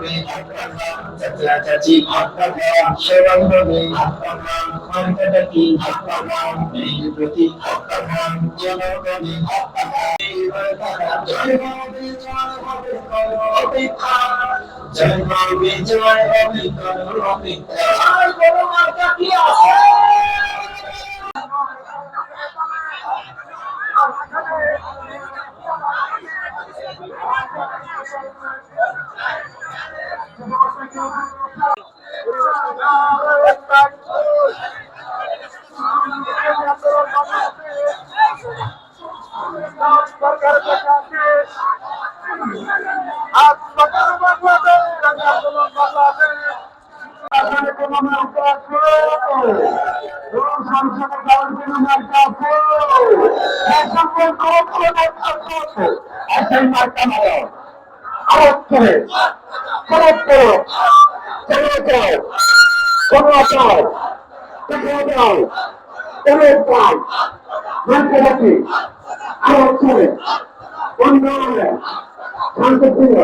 হবে চাচা চাচি সেবান্ধবে মার্কাটা কি এই প্রতি জনগণে জয় হবে জয় হবে করো অপেক্ষা জয় হবে জয় হবে করো অপেক্ষা করো মার্কা কি আছে শান্তিপূর্ণ